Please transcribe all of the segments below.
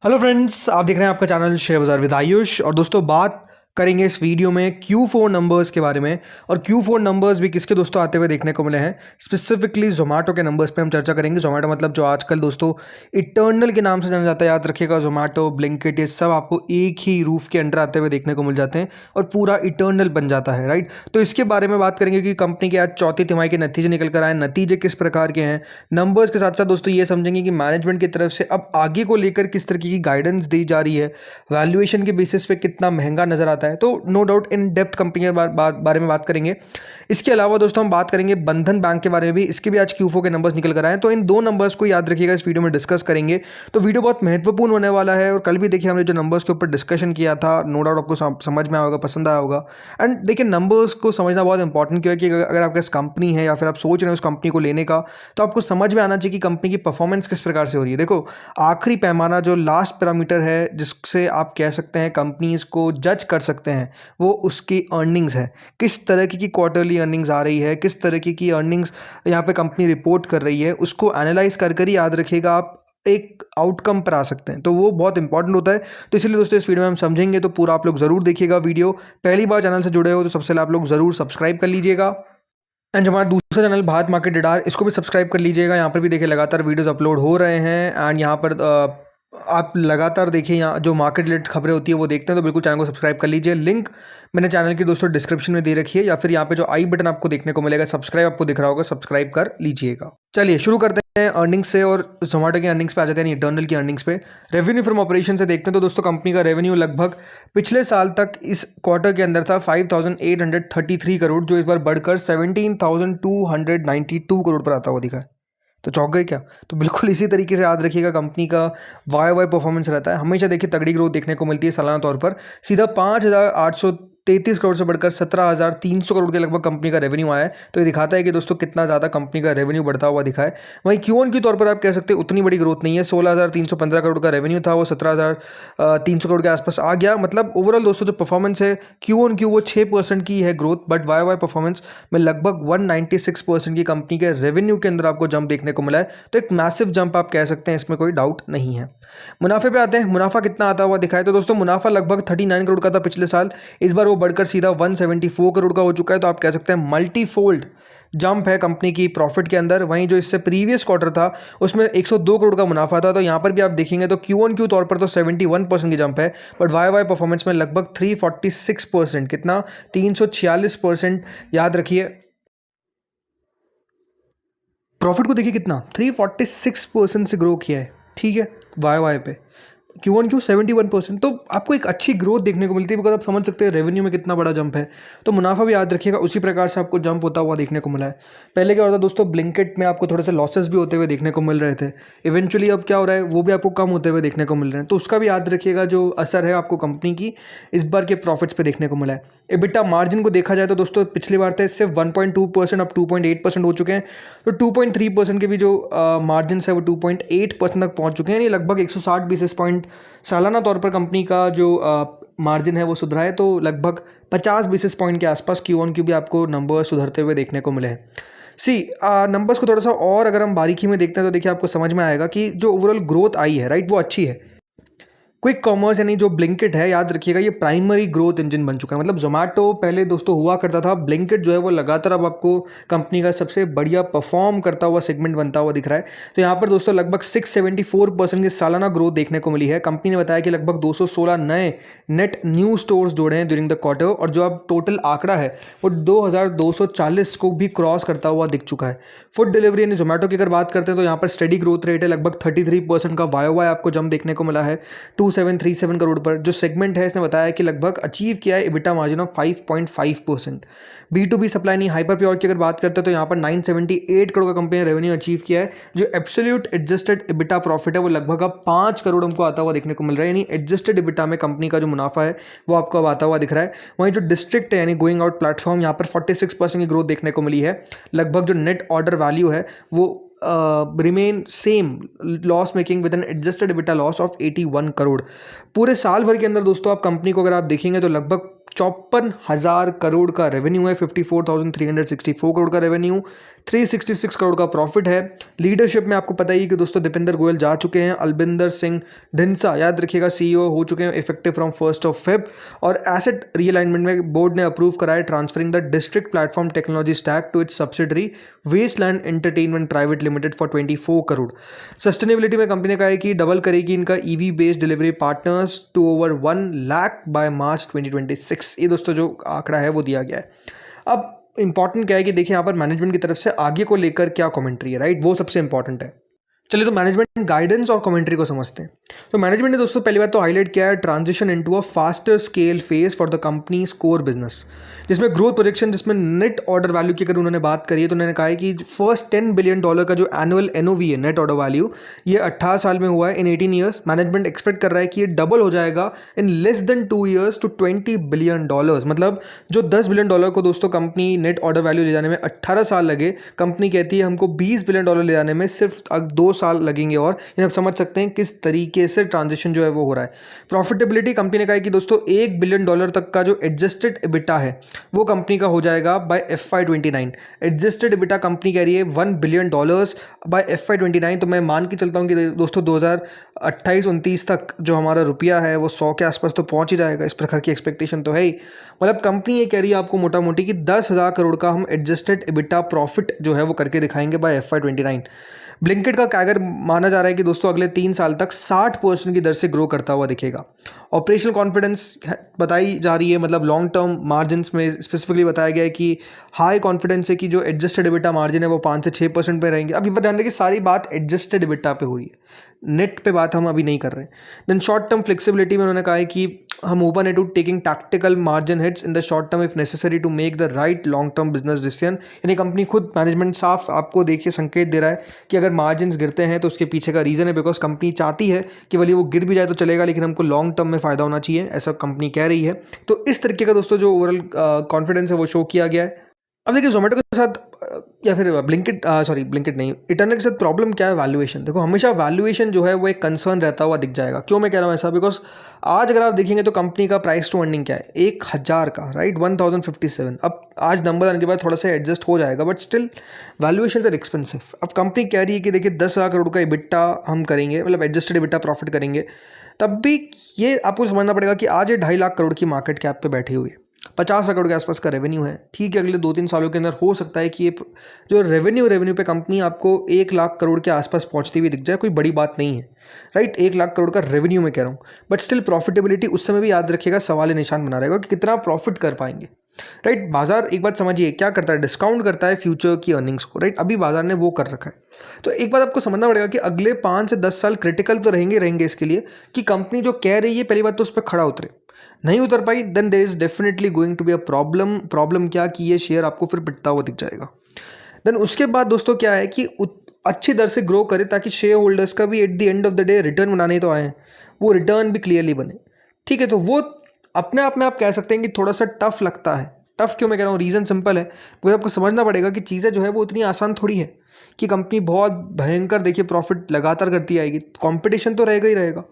Hello friends, आप देख रहे हैं आपका चैनल शेयर बाजार विद आयुष। और दोस्तों बात करेंगे इस वीडियो में Q4 नंबर्स के बारे में। और Q4 नंबर्स भी किसके दोस्तों आते हुए देखने को मिले हैं, स्पेसिफिकली जोमेटो के नंबर्स पे हम चर्चा करेंगे। जोमेटो मतलब जो आजकल दोस्तों इटर्नल के नाम से जाना जाता है, याद रखिएगा। जोमेटो, ब्लिंकिट, ये सब आपको एक ही रूफ के अंडर आते हुए देखने को मिल जाते हैं और पूरा इटर्नल बन जाता है, राइट। तो इसके बारे में बात करेंगे कि कंपनी के आज चौथी तिमाही के नतीजे निकल कर आए, नतीजे किस प्रकार के हैं। नंबर्स के साथ साथ दोस्तों ये समझेंगे कि मैनेजमेंट की तरफ से अब आगे को लेकर किस तरीके की गाइडेंस दी जा रही है, वैल्यूएशन के बेसिस पे कितना महंगा नजर आता है। तो no doubt in depth company के बारे में बात करेंगे। इसके अलावा दोस्तों हम बात करेंगे बंधन बैंक के बारे में भी। इसके भी आज Q4 के नंबर्स निकल कर आए, तो इन दो नंबर्स को याद रखिएगा, इस वीडियो में डिस्कस करेंगे। तो वीडियो बहुत महत्वपूर्ण होने वाला है। और कल भी देखिए हमने जो नंबर्स के ऊपर डिस्कशन किया था, नो डाउट आपको समझ में आया होगा, पसंद आया होगा। एंड देखिए नंबर्स को समझना बहुत इंपॉर्टेंट क्यों है कि अगर आपके पास कंपनी है या फिर आप सोच रहे हैं उस कंपनी को लेने का, तो आपको समझ में आना चाहिए कि कंपनी की परफॉर्मेंस किस प्रकार से हो रही है। देखो, आखिरी पैमाना जो लास्ट पैरामीटर है जिससे आप कह सकते हैं कंपनीज को जज कर सकते हैं, वो उसकी अर्निंग्स है। किस तरह की क्वार्टरली अर्निंग्स आ रही है, किस तरह की अर्निंग्स यहाँ पे कंपनी रिपोर्ट कर रही है, उसको एनालाइज कर ही याद रखिएगा आप एक आउटकम पर आ सकते हैं। तो वो बहुत इंपॉर्टेंट होता है। तो इसलिए दोस्तों इस वीडियो में हम समझेंगे, तो पूरा आप लोग जरूर देखिएगा वीडियो। पहली बार चैनल से जुड़े हो तो सबसे पहले आप लोग जरूर सब्सक्राइब कर लीजिएगा। एंड हमारा दूसरा चैनल भारत मार्केट रडार, इसको भी सब्सक्राइब कर लीजिएगा। यहाँ पर भी देखिए लगातार वीडियोस अपलोड हो रहे हैं। एंड यहाँ पर आप लगातार देखिए यहाँ जो मार्केट रिलेटेड खबरें होती है वो देखते हैं, तो बिल्कुल चैनल को सब्सक्राइब कर लीजिए। लिंक मैंने चैनल की दोस्तों डिस्क्रिप्शन में दे रखी है, या फिर यहाँ पे जो आई बटन आपको देखने को मिलेगा, सब्सक्राइब आपको दिख रहा होगा, सब्सक्राइब कर लीजिएगा। चलिए शुरू करते हैं अर्निंग्स से, और जोमेटो की अर्निंग्स पे आ जाते हैं, इंटरनल की अर्निंग्स पे। रेवेन्यू फ्रॉम ऑपरेशन से देखते हैं, तो दोस्तों कंपनी का रेवेन्यू लगभग पिछले साल तक इस क्वार्टर के अंदर था 5,833 करोड़, जो इस बार बढ़कर 17,292 करोड़ पर आता हुआ दिखा है। तो चौंक गए क्या? तो बिल्कुल इसी तरीके से याद रखिएगा कंपनी का वाई परफॉर्मेंस रहता है। हमेशा देखिए तगड़ी ग्रोथ देखने को मिलती है सालाना तौर पर। सीधा 5,833 करोड़ से बढ़कर 17,300 करोड़ के लगभग कंपनी का रेवेन्यू आया है। तो ये दिखाता है कि दोस्तों कितना ज़्यादा कंपनी का रेवेन्यू बढ़ता हुआ दिखा है। वहीं Q1 के तौर पर आप कह सकते हैं उतनी बड़ी ग्रोथ नहीं है। 16,315 करोड़ का रेवेन्यू था, वो 17,300 करोड़ के आसपास आ गया। मतलब ओवरऑल दोस्तों जो परफॉर्मेंस है Q1 वो 6% की है ग्रोथ, बट वाई परफॉर्मेंस में लगभग 196% की कंपनी के रेवेन्यू के अंदर आपको जंप देखने को मिला है। तो एक मैसिव जंप आप कह सकते हैं, इसमें कोई डाउट नहीं है। मुनाफे पे आते हैं, मुनाफा कितना आता हुआ दिखाए, तो दोस्तों मुनाफा लगभग 39 करोड़ का था पिछले साल, इस बार वो बढ़कर सीधा 174 करोड़ का हो चुका है। तो आप कह सकते हैं मल्टीफोल्ड जंप है कंपनी की प्रॉफिट के अंदर। वहीं जो इससे प्रीवियस क्वार्टर था उसमें 102 करोड़ का मुनाफा था। तो यहाँ पर भी आप देखेंगे तो Q1 तौर पर तो 71% की जंप है, बट वाई परफॉर्मेंस में लगभग 346%, कितना 346%, याद रखिए। प्रॉफिट को देखिए कितना 346% से ग्रो किया है, ठीक है, वाई पे। Q1 71%, तो आपको एक अच्छी ग्रोथ देखने को मिलती है, बिकॉज आप समझ सकते हैं रेवेन्यू में कितना बड़ा जंप है। तो मुनाफा भी याद रखिएगा उसी प्रकार से आपको जंप होता हुआ देखने को मिला है। पहले क्या होता था दोस्तों, ब्लिंकिट में आपको थोड़े से लॉसेस भी होते हुए देखने को मिल रहे थे। इवेंचुअली अब क्या हो रहा है, वो भी आपको कम होते हुए देखने को मिल रहे हैं। तो उसका भी याद रखिएगा, जो असर है आपको कंपनी की इस बार के प्रॉफिट्स पे देखने को मिला है। EBITDA मार्जिन को देखा जाए तो दोस्तों पिछली बार थे सिर्फ 1.2%, अब 2.8% हो चुके हैं। तो 2.3% के भी जो मार्जिन है वो 2.8% तक पहुंच चुके हैं, यानी लगभग 160 बेसिस पॉइंट सालाना तौर पर कंपनी का जो मार्जिन है वो सुधरा है। तो लगभग 50 बेसिस पॉइंट के आसपास Q1 भी आपको नंबर सुधरते हुए देखने को मिले हैं। नंबर्स को थोड़ा सा और अगर हम बारीकी में देखते हैं तो देखिए आपको समझ में आएगा कि जो ओवरऑल ग्रोथ आई है, राइट, वो अच्छी है। क्विक कॉमर्स यानी जो ब्लिंकिट है, याद रखिएगा ये प्राइमरी ग्रोथ इंजन बन चुका है। मतलब जोमेटो पहले दोस्तों हुआ करता था, ब्लिंकिट जो है वो लगातार अब आपको कंपनी का सबसे बढ़िया परफॉर्म करता हुआ सेगमेंट बनता हुआ दिख रहा है। तो यहाँ पर दोस्तों लगभग 674% की सालाना ग्रोथ देखने को मिली है। कंपनी ने बताया कि लगभग 216 नए नेट न्यू स्टोर्स जोड़े हैं ड्यूरिंग द क्वार्टर, और जो अब टोटल आंकड़ा है वो 2,240 को भी क्रॉस करता हुआ दिख चुका है। फूड डिलीवरी यानी जोमेटो की अगर बात करते हैं तो यहाँ पर स्टडी ग्रोथ रेट है, लगभग 33% का वाई आपको जंप देखने को मिला है 2737 करोड़ पर। जो सेगमेंट है इसने बताया कि लगभग अचीव किया है EBITDA margin of 5.5%। B2B supply नहीं हाइपर प्योर की अगर बात करते हैं तो यहाँ पर 978 करोड़ का कंपनी ने रेवेन्यू अचीव किया है। जो एब्सोल्यूट एडजस्टेड EBITDA प्रॉफिट है वो लगभग अब 5 करोड़ हमको आता हुआ देखने को मिल रहा है, यानी एडजस्टेड EBITDA में कंपनी का जो मुनाफा है वो आपको अब आता हुआ दिख रहा है। वहीं जो डिस्ट्रिक्ट है यानी गोइंग आउट प्लेटफॉर्म, यहाँ पर 46% की ग्रोथ देखने को मिली है। लगभग जो नेट ऑर्डर वैल्यू है वो remain same loss making with an adjusted EBITDA loss of 81 crore. पूरे साल भर के अंदर दोस्तों आप कंपनी को अगर आप देखेंगे तो लगभग 54,000 करोड़ का रेवेन्यू है, 54,364 करोड़ का रेवेन्यू, 366 करोड़ का प्रॉफिट है। लीडरशिप में आपको पता ही कि दोस्तों दीपेंद्र गोयल जा चुके हैं, अलबिंदर सिंह ढिंसा याद रखिएगा CEO हो चुके हैं इफेक्टिव फ्रॉम 1 Feb। और एसेट रीअलाइनमेंट में बोर्ड ने अप्रूव करा है transferring the district platform technology stack to its subsidiary Westland Entertainment private limited for 24 crore. Sustainability में कंपनी ने कहा है कि डबल करेगी इनका EV based delivery partners to over 1 lakh by March 2026। ये दोस्तों जो आंकड़ा है वो दिया गया है। अब इंपॉर्टेंट क्या है कि देखिए यहाँ पर मैनेजमेंट की तरफ से आगे को लेकर क्या कमेंट्री है, राइट, वो सबसे इंपॉर्टेंट है। चलिए तो मैनेजमेंट गाइडेंस और कमेंट्री को समझते हैं। तो मैनेजमेंट ने दोस्तों पहली बात तो हाईलाइट किया है transition into a faster scale phase for the companies core business, जिसमें ग्रोथ प्रोजेक्शन, जिसमें नेट ऑर्डर वैल्यू की अगर उन्होंने बात करी है तो उन्होंने कहा है कि फर्स्ट $10 बिलियन का जो एनुअल NOV है, नेट ऑर्डर वैल्यू, ये 18 साल में हुआ है इन 18 ईयर्स। मैनेजमेंट एक्सपेक्ट कर रहा है कि ये डबल हो जाएगा in less than 2 years to $20 billion. मतलब जो $10 बिलियन को दोस्तों कंपनी नेट ऑर्डर वैल्यू ले जाने में 18 साल लगे, कंपनी कहती है हमको $20 बिलियन ले जाने में सिर्फ 2 साल लगेंगे। और आप समझ सकते हैं किस तरीके से ट्रांजिशन जो है वो हो रहा है। प्रॉफिटेबिलिटी कंपनी ने कहा है कि दोस्तों $1 बिलियन तक का जो एडजस्टेड EBITDA है वो कंपनी का हो जाएगा by FY 29। Adjusted EBITDA company कह रही है $1 बिलियन बाय FY 29। तो मैं मान के चलता हूँ कि दोस्तों 2028-29 तक जो हमारा रुपया है वो 100 के आसपास तो पहुंच ही जाएगा, इस प्रकार की एक्सपेक्टेशन तो है ही। मतलब कंपनी ये कह रही है आपको मोटा मोटी कि 10,000 करोड़ का हम एडजस्टेड EBITDA प्रॉफिट जो है वो करके दिखाएंगे बाय FY 29। ब्लिंकिट का कैगर माना जा रहा है कि दोस्तों अगले 3 साल तक 60% की दर से ग्रो करता हुआ दिखेगा। ऑपरेशनल कॉन्फिडेंस बताई जा रही है, मतलब लॉन्ग टर्म मार्जिन में स्पेसिफिकली बताया गया है कि हाई कॉन्फिडेंस है कि जो एडजस्टेड EBITDA मार्जिन है वो 5 से 6% पे रहेंगे। अब ये ध्यान रखिए सारी बात एडजस्टेड EBITDA पे हो रही है, नेट पे बात हम अभी नहीं कर रहे हैं। देन शॉर्ट टर्म फ्लेक्सिबिलिटी में उन्होंने कहा है कि हम ओपन है to taking tactical margin hits in the short term if necessary to make the right long term business decision. यानी कंपनी खुद मैनेजमेंट साफ आपको देखिए संकेत दे रहा है कि अगर मार्जिन गिरते हैं तो उसके पीछे का रीज़न है बिकॉज कंपनी चाहती है कि भले वो गिर भी जाए तो चलेगा लेकिन हमको लॉन्ग टर्म में फ़ायदा होना चाहिए, ऐसा कंपनी कह रही है। तो इस तरीके का दोस्तों जो ओवरऑल कॉन्फिडेंस है वो शो किया गया है। अब देखिए जोमेटो के साथ या फिर ब्लिंकिट नहीं, इटर्नल के साथ प्रॉब्लम क्या है, वैल्यूएशन। देखो हमेशा वैल्यूएशन जो है वो एक कंसर्न रहता हुआ दिख जाएगा। क्यों मैं कह रहा हूँ ऐसा, बिकॉज आज अगर आप देखेंगे तो कंपनी का प्राइस टू अर्निंग क्या है, 1000 का, राइट, 1057। अब आज नंबर आने के बाद थोड़ा सा एडजस्ट हो जाएगा but still valuation are expensive. अब कंपनी कह रही है कि देखिए 10,000 करोड़ का EBITDA हम करेंगे, मतलब एडजस्टेड EBITDA प्रॉफिट करेंगे, तब भी ये आपको समझना पड़ेगा कि आज ये 2.5 लाख करोड़ की मार्केट कैप पे बैठी हुई है, 50 करोड़ के आसपास का रेवेन्यू है। ठीक है, अगले 2-3 सालों के अंदर हो सकता है कि ये जो रेवेन्यू पे कंपनी आपको 1 लाख करोड़ के आसपास पहुंचती हुई दिख जाए, कोई बड़ी बात नहीं है, राइट। 1 लाख करोड़ का रेवेन्यू में कह रहा हूँ, बट स्टिल प्रॉफिटेबिलिटी उस समय भी याद रखिएगा सवाल निशान बना रहेगा कि कितना प्रॉफिट कर पाएंगे, राइट। बाजार एक बात समझिए क्या करता है, डिस्काउंट करता है फ्यूचर की अर्निंग्स को, राइट। अभी बाजार ने वो कर रखा है। तो एक बात आपको समझना पड़ेगा कि अगले 5 से 10 साल क्रिटिकल तो रहेंगे इसके लिए कि कंपनी जो कह रही है पहली बात तो उस पर खड़ा उतरे। नहीं उतर पाई then there is definitely going to be a problem क्या कि ये शेयर आपको फिर पिटता हुआ दिख जाएगा। देन उसके बाद दोस्तों क्या है कि अच्छी दर से ग्रो करे ताकि शेयर होल्डर्स का भी at the end of the day return बनाने तो आए, वो रिटर्न भी क्लियरली बने। ठीक है, तो वो अपने आप में आप कह सकते हैं कि थोड़ा सा टफ लगता है। टफ क्यों मैं कह रहा हूँ, रीज़न सिंपल है, वो आपको समझना पड़ेगा कि चीज़ें जो है वो उतनी आसान थोड़ी है कि कंपनी बहुत भयंकर देखिए प्रॉफिट लगातार करती आएगी, कंपटीशन तो रहेगा ही रहेगा,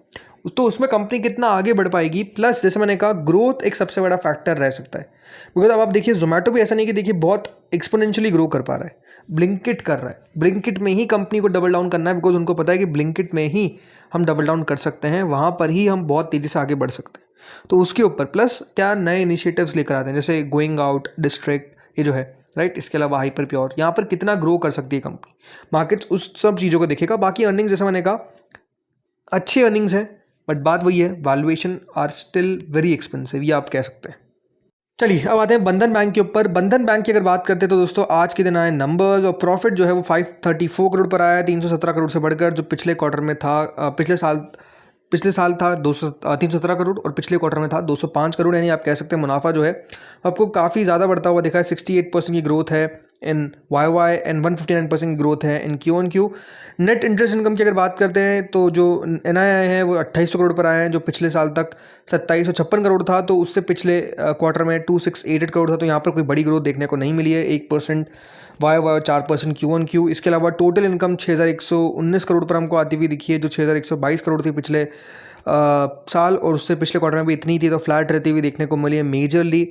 तो उसमें कंपनी कितना आगे बढ़ पाएगी। प्लस जैसे मैंने कहा ग्रोथ एक सबसे बड़ा फैक्टर रह सकता है, बिकॉज अब आप देखिए जोमेटो भी ऐसा नहीं कि देखिए बहुत एक्सपोनेंशियली ग्रो कर पा रहा है, ब्लिंकिट कर रहा है, ब्लिंकिट में ही कंपनी को डबल डाउन करना है बिकॉज उनको पता है कि ब्लिंकिट में ही हम डबल डाउन कर सकते हैं, वहाँ पर ही हम बहुत तेज़ी से आगे बढ़ सकते हैं। तो उसके ऊपर प्लस क्या नए इनिशिएटिव्स लेकर आते हैं जैसे गोइंग आउट डिस्ट्रिक्ट, ये जो है, राइट। इसके अलावा हाइपर प्योर, यहाँ पर कितना ग्रो कर सकती है कंपनी, मार्केट उस सब चीज़ों को देखेगा। बाकी अर्निंग्स जैसे मैंने कहा अच्छी अर्निंग्स है, बट बात वही है valuation are still very expensive, ये आप कह सकते हैं। चलिए अब आते हैं बंधन बैंक के ऊपर। बंधन बैंक की अगर बात करते हैं तो दोस्तों आज के दिन आए नंबर्स और प्रॉफिट जो है वो 534 करोड़ पर आया, 317 करोड़ से बढ़कर जो पिछले क्वार्टर में था, पिछले साल था 317 करोड़ और पिछले क्वार्टर में था 205 करोड़। यानी आप कह सकते हैं मुनाफा जो है आपको काफ़ी ज़्यादा बढ़ता हुआ दिखा है, 68% की ग्रोथ है। इन YoY एंड 159% ग्रोथ है इन Q-on-Q। नेट इंटरेस्ट इनकम की अगर बात करते हैं तो जो NII है वो 2800 करोड़ पर आए हैं, जो पिछले साल तक 2756 करोड़ था, तो उससे पिछले क्वार्टर में 2688 करोड़ था। तो यहाँ पर कोई बड़ी ग्रोथ देखने को नहीं मिली है, 1% YoY और 4% Q-on-Q। इसके अलावा टोटल इनकम 6119 करोड़ पर हमको आती हुई दिखी है, जो 6122 करोड़ थी पिछले साल, और उससे पिछले क्वार्टर में भी इतनी थी, तो फ्लैट रहती हुई देखने को मिली है मेजरली।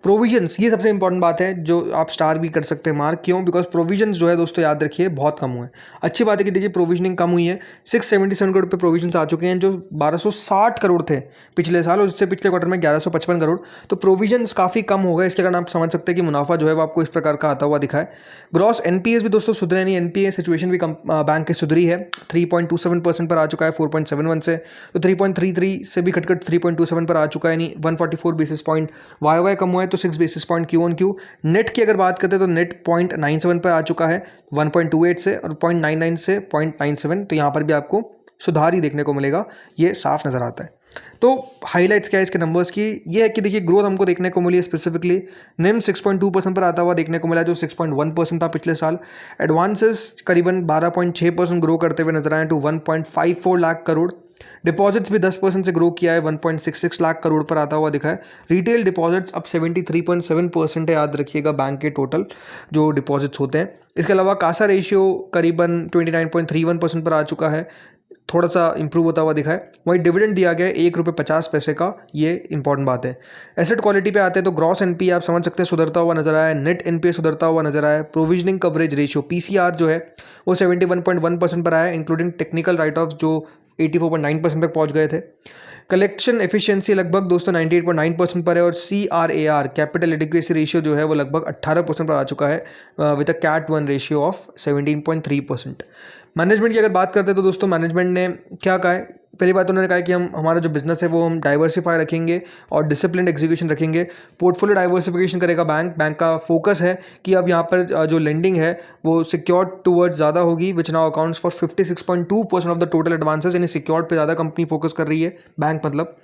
प्रोविजंस, ये सबसे इंपॉर्टेंट बात है जो आप स्टार भी कर सकते हैं मार्क। क्यों? बिकॉज प्रोविजंस जो है दोस्तों याद रखिए बहुत कम हुए हैं। अच्छी बात है कि देखिए प्रोविजनिंग कम हुई है, 677 करोड़ पे प्रोविजंस आ चुके हैं, जो 1260 करोड़ थे पिछले साल, और उससे पिछले क्वार्टर में 1155 करोड़। तो प्रोविजंस काफ़ी कम हो गए, इसके कारण आप समझ सकते हैं कि मुनाफा जो है वो आपको इस प्रकार का आता हुआ दिखा है। ग्रॉस NPAs भी दोस्तों सुधरे नहीं, NPA सिचुएशन भी बैंक की सुधरी है, 3.27% पर आ चुका है 4.71 से, तो 3.33 से भी खटखट 3.27 पर आ चुका है, यानी 144 बेसिस पॉइंट YoY कम हुआ है, तो 6 बेसिस पॉइंट Q-on-Q। नेट की अगर बात करते हैं तो नेट 0.97 पर आ चुका है 1.28 से, और 0.99 से 0.97, तो यहाँ पर भी आपको सुधार ही देखने को मिलेगा, ये साफ नज़र आता है। तो हाईलाइट्स क्या है इसके नंबर्स की? ये है कि देखिए ग्रोथ हमको देखने को मिली है, स्पेसिफिकली निम 6.2% पर आता हुआ देखने को मिला, जो 6.1% था पिछले साल। एडवांसेस करीबन 12.6% ग्रो करते हुए नजर आए टू 1.54 लाख करोड़। डिपॉजिट्स भी 10% से ग्रो किया है, 1.66 लाख करोड़ पर आता हुआ दिखा है। रिटेल डिपॉजिट्स अब 73.7% है, याद रखिएगा बैंक के टोटल जो डिपॉजिट्स होते हैं। इसके अलावा कासा रेशियो करीबन 29.31% पर आ चुका है, थोड़ा सा इंप्रूव होता हुआ दिखा है। वहीं डिविडेंड दिया गया है ₹1.50 का, ये इंपॉर्टेंट बात है। एसेट क्वालिटी पे आते हैं तो ग्रॉस NPA आप समझ सकते हैं सुधरता हुआ नजर आया है, नेट NPA सुधरता हुआ नजर आया है। प्रोविजनिंग कवरेज रेशियो PCR जो है वो 71.1% पर आया है, इंक्लूडिंग टेक्निकल राइट ऑफ जो 84.9% तक पहुंच गए थे। कलेक्शन एफिशिएंसी लगभग दोस्तों 98.9% पर है, और CRAR कैपिटल एडिक्वेसी रेशियो जो है वो लगभग 18% पर आ चुका है, with a CAT1 ratio of 17.3%। Management की अगर बात करते हैं तो दोस्तों मैनेजमेंट ने क्या कहा है? पहली बात उन्होंने कहा है कि हमारा जो बिजनेस है वो हम डाइवर्सिफाई रखेंगे और डिसिप्लिन एग्जीक्यूशन रखेंगे। पोर्टफोलियो डाइवर्सिफिकेशन करेगा बैंक का फोकस है कि अब यहाँ पर जो लेंडिंग है वो सिक्योर्ड टूवर्ड्स ज़्यादा होगी, which now accounts for 56.2% of the total advances, यानी सिक्योर्ड पे ज़्यादा कंपनी फोकस कर रही है बैंक। मतलब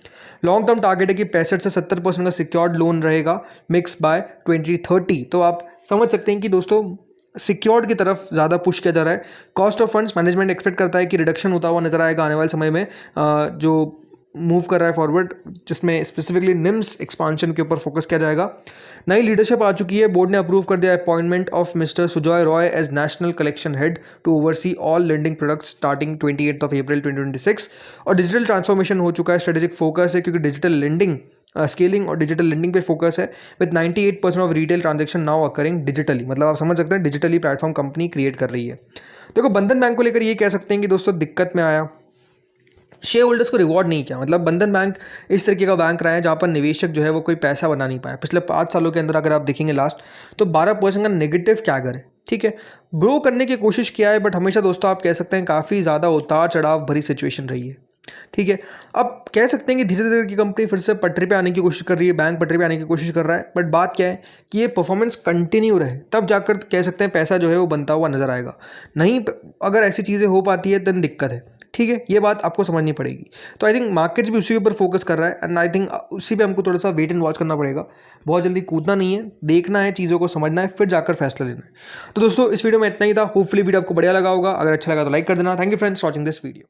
लॉन्ग टर्म टारगेट है कि 65 से 70% का सिक्योर्ड लोन रहेगा मिक्स बाय 2030। तो आप समझ सकते हैं कि दोस्तों सिक्योर्ड की तरफ ज़्यादा पुश किया जा रहा है। Cost of funds management expect करता है कि रिडक्शन होता हुआ नजर आएगा आने वाले समय में, जो मूव कर रहा है फॉरवर्ड, जिसमें स्पेसिफिकली निम्स एक्सपांशन के ऊपर फोकस किया जाएगा। नई लीडरशिप आ चुकी है, बोर्ड ने अप्रूव कर दिया appointment of mister Sujoy Roy as national collection head to oversee all lending products starting 28 April 2026। और डिजिटल ट्रांसफॉर्मेशन हो चुका है, स्ट्रेटेजिक फोकस है, क्योंकि डिजिटल लेंडिंग स्केलिंग और डिजिटल लेंडिंग पे फोकस है, with 98% of retail transaction now occurring digitally. मतलब आप समझ सकते हैं डिजिटली प्लेटफॉर्म कंपनी क्रिएट कर रही है। देखो बंधन बैंक को लेकर ये कह सकते हैं कि दोस्तों दिक्कत में आया, शेयर होल्डर्स को रिवॉर्ड नहीं किया। मतलब बंधन बैंक इस तरीके का बैंक रहा है जहाँ पर निवेशक जो है वो कोई पैसा बना नहीं पाया। पिछले 5 सालों के अंदर अगर आप देखेंगे लास्ट, तो 12% का नेगेटिव क्या करे, ठीक है। ग्रो करने की कोशिश किया है, बट हमेशा दोस्तों आप कह सकते हैं काफ़ी ज़्यादा उतार चढ़ाव भरी सिचुएशन रही है, ठीक है। अब कह सकते हैं कि धीरे धीरे की कंपनी फिर से पटरी पे आने की कोशिश कर रही है, बैंक पटरी पे आने की कोशिश कर रहा है, बट बात क्या है कि ये परफॉर्मेंस कंटिन्यू रहे, तब जाकर कह सकते हैं पैसा जो है वो बनता हुआ नजर आएगा। नहीं अगर ऐसी चीज़ें हो पाती है तो दिक्कत है, ठीक है। ये बात आपको समझनी पड़ेगी। तो आई थिंक मार्केट्स भी उसी के ऊपर फोकस कर रहा है, एंड आई थिंक उसी पे हमको थोड़ा सा वेट एंड वॉच करना पड़ेगा। बहुत जल्दी कूदना नहीं है, देखना है, चीज़ों को समझना है, फिर जाकर फैसला लेना है। तो दोस्तों इस वीडियो में इतना ही था। होपफुली वीडियो आपको बढ़िया लगा होगा। अगर अच्छा लगा तो लाइक कर देना। Thank you friends watching this video.